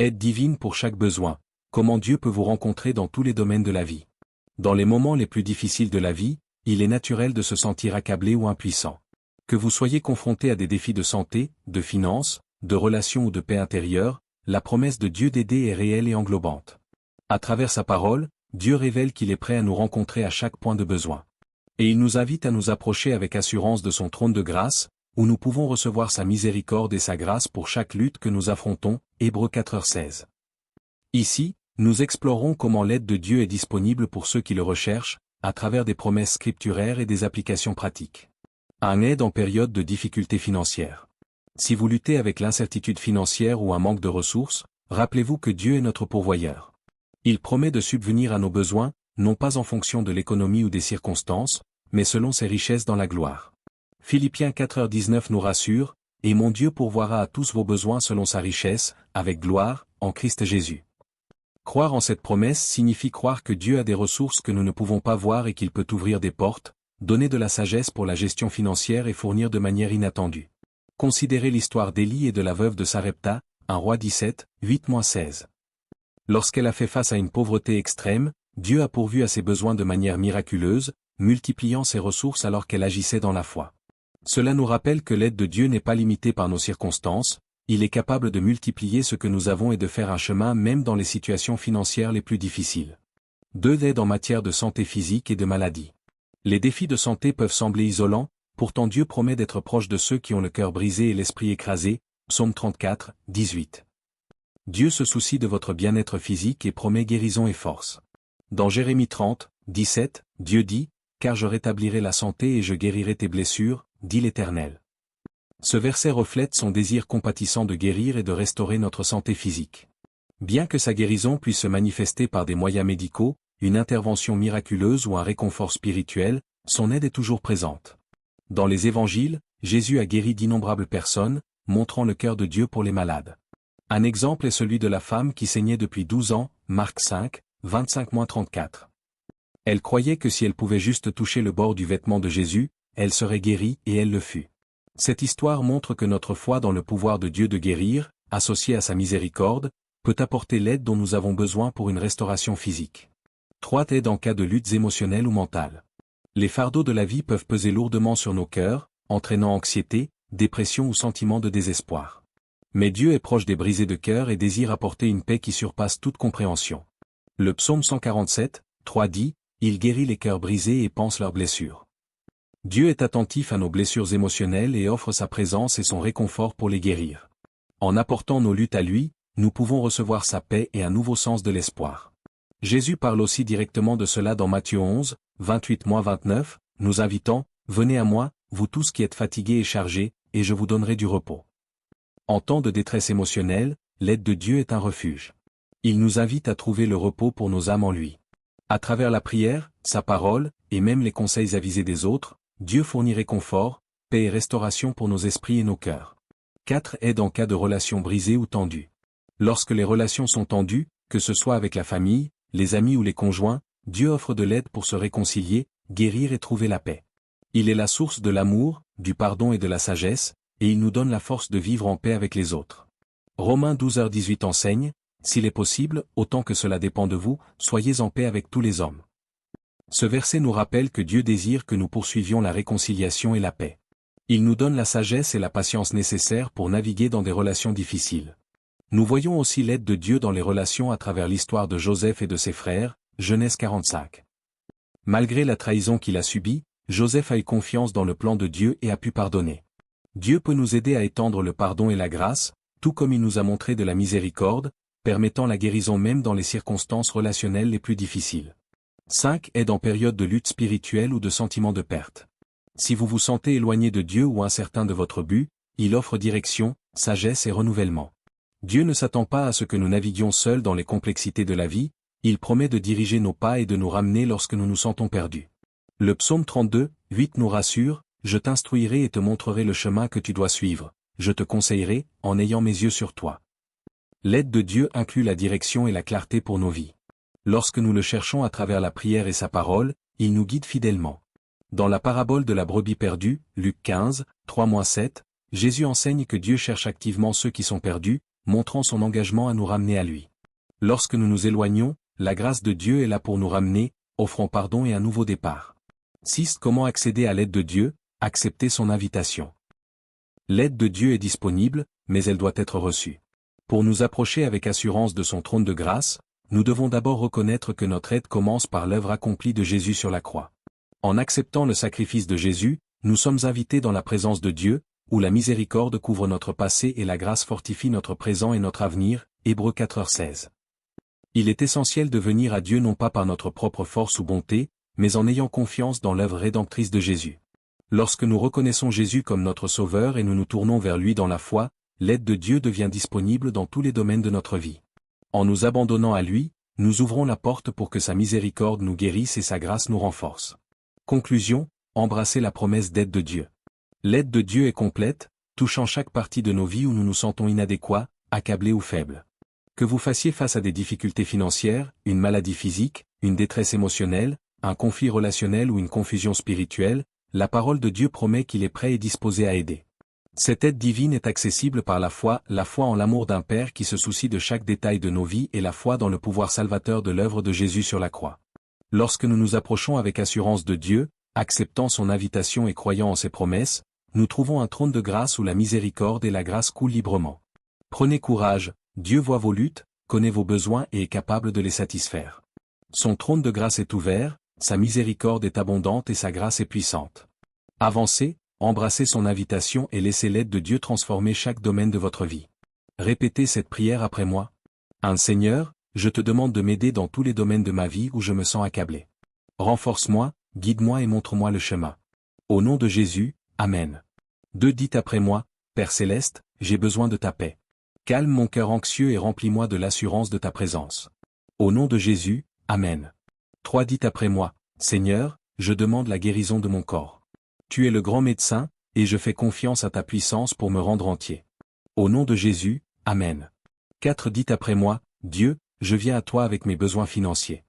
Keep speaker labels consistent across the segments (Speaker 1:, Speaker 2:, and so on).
Speaker 1: Aide divine pour chaque besoin. Comment Dieu peut vous rencontrer dans tous les domaines de la vie. Dans les moments les plus difficiles de la vie, il est naturel de se sentir accablé ou impuissant. Que vous soyez confronté à des défis de santé, de finances, de relations ou de paix intérieure, la promesse de Dieu d'aider est réelle et englobante. À travers sa parole, Dieu révèle qu'il est prêt à nous rencontrer à chaque point de besoin. Et il nous invite à nous approcher avec assurance de son trône de grâce, où nous pouvons recevoir sa miséricorde et sa grâce pour chaque lutte que nous affrontons, Hébreux 4h16. Ici, nous explorons comment l'aide de Dieu est disponible pour ceux qui le recherchent, à travers des promesses scripturaires et des applications pratiques. Un aide en période de difficulté financière. Si vous luttez avec l'incertitude financière ou un manque de ressources, rappelez-vous que Dieu est notre pourvoyeur. Il promet de subvenir à nos besoins, non pas en fonction de l'économie ou des circonstances, mais selon ses richesses dans la gloire. Philippiens 4h19 nous rassure, « Et mon Dieu pourvoira à tous vos besoins selon sa richesse, avec gloire, en Christ Jésus. » Croire en cette promesse signifie croire que Dieu a des ressources que nous ne pouvons pas voir et qu'il peut ouvrir des portes, donner de la sagesse pour la gestion financière et fournir de manière inattendue. Considérez l'histoire d'Élie et de la veuve de Sarepta, 1 Roi 17, 8-16. Lorsqu'elle a fait face à une pauvreté extrême, Dieu a pourvu à ses besoins de manière miraculeuse, multipliant ses ressources alors qu'elle agissait dans la foi. Cela nous rappelle que l'aide de Dieu n'est pas limitée par nos circonstances, il est capable de multiplier ce que nous avons et de faire un chemin même dans les situations financières les plus difficiles. 2. D'aide en matière de santé physique et de maladie. Les défis de santé peuvent sembler isolants, pourtant Dieu promet d'être proche de ceux qui ont le cœur brisé et l'esprit écrasé, Psaume 34, 18. Dieu se soucie de votre bien-être physique et promet guérison et force. Dans Jérémie 30, 17, Dieu dit, « Car je rétablirai la santé et je guérirai tes blessures, dit l'Éternel. » Ce verset reflète son désir compatissant de guérir et de restaurer notre santé physique. Bien que sa guérison puisse se manifester par des moyens médicaux, une intervention miraculeuse ou un réconfort spirituel, son aide est toujours présente. Dans les évangiles, Jésus a guéri d'innombrables personnes, montrant le cœur de Dieu pour les malades. Un exemple est celui de la femme qui saignait depuis 12 ans, Marc 5, 25-34. Elle croyait que si elle pouvait juste toucher le bord du vêtement de Jésus, elle serait guérie et elle le fut. Cette histoire montre que notre foi dans le pouvoir de Dieu de guérir, associée à sa miséricorde, peut apporter l'aide dont nous avons besoin pour une restauration physique. 3. Aide en cas de luttes émotionnelles ou mentales. Les fardeaux de la vie peuvent peser lourdement sur nos cœurs, entraînant anxiété, dépression ou sentiment de désespoir. Mais Dieu est proche des brisés de cœur et désire apporter une paix qui surpasse toute compréhension. Le psaume 147, 3 dit, « Il guérit les cœurs brisés et panse leurs blessures. » Dieu est attentif à nos blessures émotionnelles et offre sa présence et son réconfort pour les guérir. En apportant nos luttes à lui, nous pouvons recevoir sa paix et un nouveau sens de l'espoir. Jésus parle aussi directement de cela dans Matthieu 11, 28-29, nous invitant, « Venez à moi, vous tous qui êtes fatigués et chargés, et je vous donnerai du repos. » En temps de détresse émotionnelle, l'aide de Dieu est un refuge. Il nous invite à trouver le repos pour nos âmes en lui. À travers la prière, sa parole, et même les conseils avisés des autres, Dieu fournit réconfort, paix et restauration pour nos esprits et nos cœurs. 4. Aide en cas de relations brisées ou tendues. Lorsque les relations sont tendues, que ce soit avec la famille, les amis ou les conjoints, Dieu offre de l'aide pour se réconcilier, guérir et trouver la paix. Il est la source de l'amour, du pardon et de la sagesse, et il nous donne la force de vivre en paix avec les autres. Romains 12h18 enseigne, « S'il est possible, autant que cela dépend de vous, soyez en paix avec tous les hommes. » Ce verset nous rappelle que Dieu désire que nous poursuivions la réconciliation et la paix. Il nous donne la sagesse et la patience nécessaires pour naviguer dans des relations difficiles. Nous voyons aussi l'aide de Dieu dans les relations à travers l'histoire de Joseph et de ses frères, Genèse 45. Malgré la trahison qu'il a subie, Joseph a eu confiance dans le plan de Dieu et a pu pardonner. Dieu peut nous aider à étendre le pardon et la grâce, tout comme il nous a montré de la miséricorde, permettant la guérison même dans les circonstances relationnelles les plus difficiles. 5. Aide en période de lutte spirituelle ou de sentiment de perte. Si vous vous sentez éloigné de Dieu ou incertain de votre but, il offre direction, sagesse et renouvellement. Dieu ne s'attend pas à ce que nous naviguions seuls dans les complexités de la vie, il promet de diriger nos pas et de nous ramener lorsque nous nous sentons perdus. Le psaume 32, 8 nous rassure, « Je t'instruirai et te montrerai le chemin que tu dois suivre, je te conseillerai, en ayant mes yeux sur toi. » L'aide de Dieu inclut la direction et la clarté pour nos vies. Lorsque nous le cherchons à travers la prière et sa parole, il nous guide fidèlement. Dans la parabole de la brebis perdue, Luc 15, 3-7, Jésus enseigne que Dieu cherche activement ceux qui sont perdus, montrant son engagement à nous ramener à lui. Lorsque nous nous éloignons, la grâce de Dieu est là pour nous ramener, offrant pardon et un nouveau départ. 6. Comment accéder à l'aide de Dieu? Accepter son invitation. L'aide de Dieu est disponible, mais elle doit être reçue. Pour nous approcher avec assurance de son trône de grâce, nous devons d'abord reconnaître que notre aide commence par l'œuvre accomplie de Jésus sur la croix. En acceptant le sacrifice de Jésus, nous sommes invités dans la présence de Dieu, où la miséricorde couvre notre passé et la grâce fortifie notre présent et notre avenir, Hébreux 4h16. Il est essentiel de venir à Dieu non pas par notre propre force ou bonté, mais en ayant confiance dans l'œuvre rédemptrice de Jésus. Lorsque nous reconnaissons Jésus comme notre Sauveur et nous nous tournons vers lui dans la foi, l'aide de Dieu devient disponible dans tous les domaines de notre vie. En nous abandonnant à lui, nous ouvrons la porte pour que sa miséricorde nous guérisse et sa grâce nous renforce. Conclusion, embrasser la promesse d'aide de Dieu. L'aide de Dieu est complète, touchant chaque partie de nos vies où nous nous sentons inadéquats, accablés ou faibles. Que vous fassiez face à des difficultés financières, une maladie physique, une détresse émotionnelle, un conflit relationnel ou une confusion spirituelle, la parole de Dieu promet qu'il est prêt et disposé à aider. Cette aide divine est accessible par la foi en l'amour d'un Père qui se soucie de chaque détail de nos vies et la foi dans le pouvoir salvateur de l'œuvre de Jésus sur la croix. Lorsque nous nous approchons avec assurance de Dieu, acceptant son invitation et croyant en ses promesses, nous trouvons un trône de grâce où la miséricorde et la grâce coulent librement. Prenez courage, Dieu voit vos luttes, connaît vos besoins et est capable de les satisfaire. Son trône de grâce est ouvert, sa miséricorde est abondante et sa grâce est puissante. Avancez, embrassez son invitation et laissez l'aide de Dieu transformer chaque domaine de votre vie. Répétez cette prière après moi. Seigneur, je te demande de m'aider dans tous les domaines de ma vie où je me sens accablé. Renforce-moi, guide-moi et montre-moi le chemin. Au nom de Jésus, Amen. 2. Dites après moi, Père Céleste, j'ai besoin de ta paix. Calme mon cœur anxieux et remplis-moi de l'assurance de ta présence. Au nom de Jésus, Amen. 3. Dites après moi, Seigneur, je demande la guérison de mon corps. Tu es le grand médecin, et je fais confiance à ta puissance pour me rendre entier. Au nom de Jésus, Amen. 4. Dites après moi, Dieu, je viens à toi avec mes besoins financiers.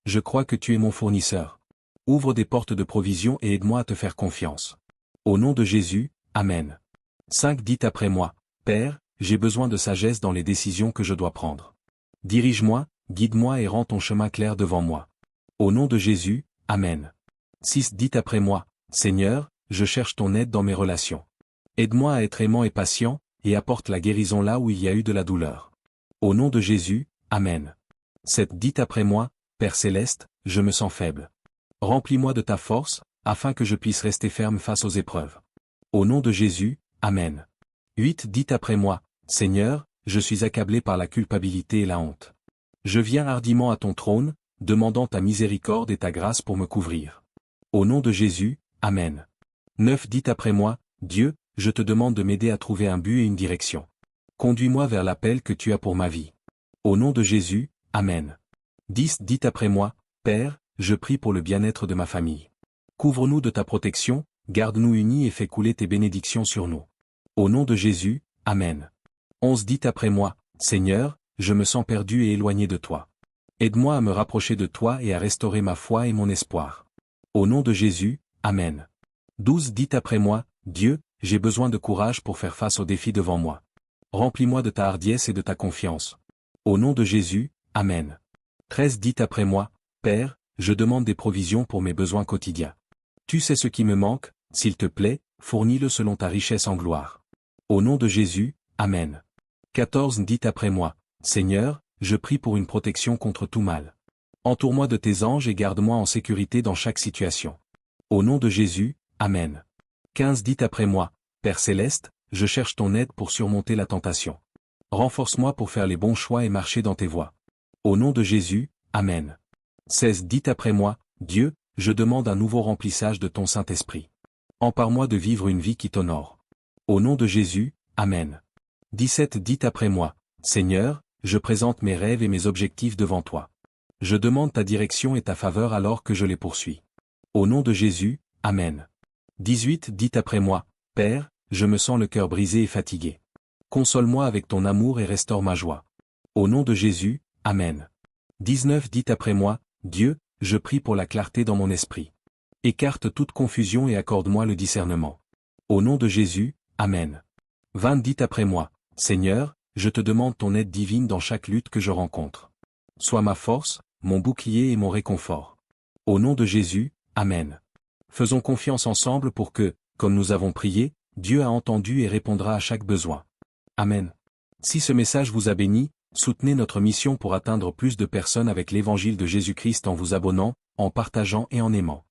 Speaker 1: Je crois que tu es mon fournisseur. Ouvre des portes de provision et aide-moi à te faire confiance. Au nom de Jésus, Amen. 5. Dites après moi, Père, j'ai besoin de sagesse dans les décisions que je dois prendre. Dirige-moi, guide-moi et rends ton chemin clair devant moi. Au nom de Jésus, Amen. 6. Dites après moi, Seigneur, je cherche ton aide dans mes relations. Aide-moi à être aimant et patient, et apporte la guérison là où il y a eu de la douleur. Au nom de Jésus, Amen. 7. Dites après moi, Père Céleste, je me sens faible. Remplis-moi de ta force, afin que je puisse rester ferme face aux épreuves. Au nom de Jésus, Amen. 8. Dites après moi, Seigneur, je suis accablé par la culpabilité et la honte. Je viens hardiment à ton trône, demandant ta miséricorde et ta grâce pour me couvrir. Au nom de Jésus, Amen. 9. Dites après moi, Dieu, je te demande de m'aider à trouver un but et une direction. Conduis-moi vers l'appel que tu as pour ma vie. Au nom de Jésus, Amen. 10. Dites après moi, Père, je prie pour le bien-être de ma famille. Couvre-nous de ta protection, garde-nous unis et fais couler tes bénédictions sur nous. Au nom de Jésus, Amen. 11. Dites après moi, Seigneur, je me sens perdu et éloigné de toi. Aide-moi à me rapprocher de toi et à restaurer ma foi et mon espoir. Au nom de Jésus, Amen. 12. Dites après moi, Dieu, j'ai besoin de courage pour faire face aux défis devant moi. Remplis-moi de ta hardiesse et de ta confiance. Au nom de Jésus, Amen. 13. Dites après moi, Père, je demande des provisions pour mes besoins quotidiens. Tu sais ce qui me manque, s'il te plaît, fournis-le selon ta richesse en gloire. Au nom de Jésus, Amen. 14. Dites après moi, Seigneur, je prie pour une protection contre tout mal. Entoure-moi de tes anges et garde-moi en sécurité dans chaque situation. Au nom de Jésus, Amen. 15. Dites après moi, Père Céleste, je cherche ton aide pour surmonter la tentation. Renforce-moi pour faire les bons choix et marcher dans tes voies. Au nom de Jésus, Amen. 16. Dites après moi, Dieu, je demande un nouveau remplissage de ton Saint-Esprit. Empare-moi de vivre une vie qui t'honore. Au nom de Jésus, Amen. 17. Dites après moi, Seigneur, je présente mes rêves et mes objectifs devant toi. Je demande ta direction et ta faveur alors que je les poursuis. Au nom de Jésus, Amen. 18. Dites après moi, Père, je me sens le cœur brisé et fatigué. Console-moi avec ton amour et restaure ma joie. Au nom de Jésus, Amen. 19. Dites après moi, Dieu, je prie pour la clarté dans mon esprit. Écarte toute confusion et accorde-moi le discernement. Au nom de Jésus, Amen. 20. Dites après moi, Seigneur, je te demande ton aide divine dans chaque lutte que je rencontre. Sois ma force, mon bouclier et mon réconfort. Au nom de Jésus, Amen. Faisons confiance ensemble pour que, comme nous avons prié, Dieu a entendu et répondra à chaque besoin. Amen. Si ce message vous a béni, soutenez notre mission pour atteindre plus de personnes avec l'évangile de Jésus-Christ en vous abonnant, en partageant et en aimant.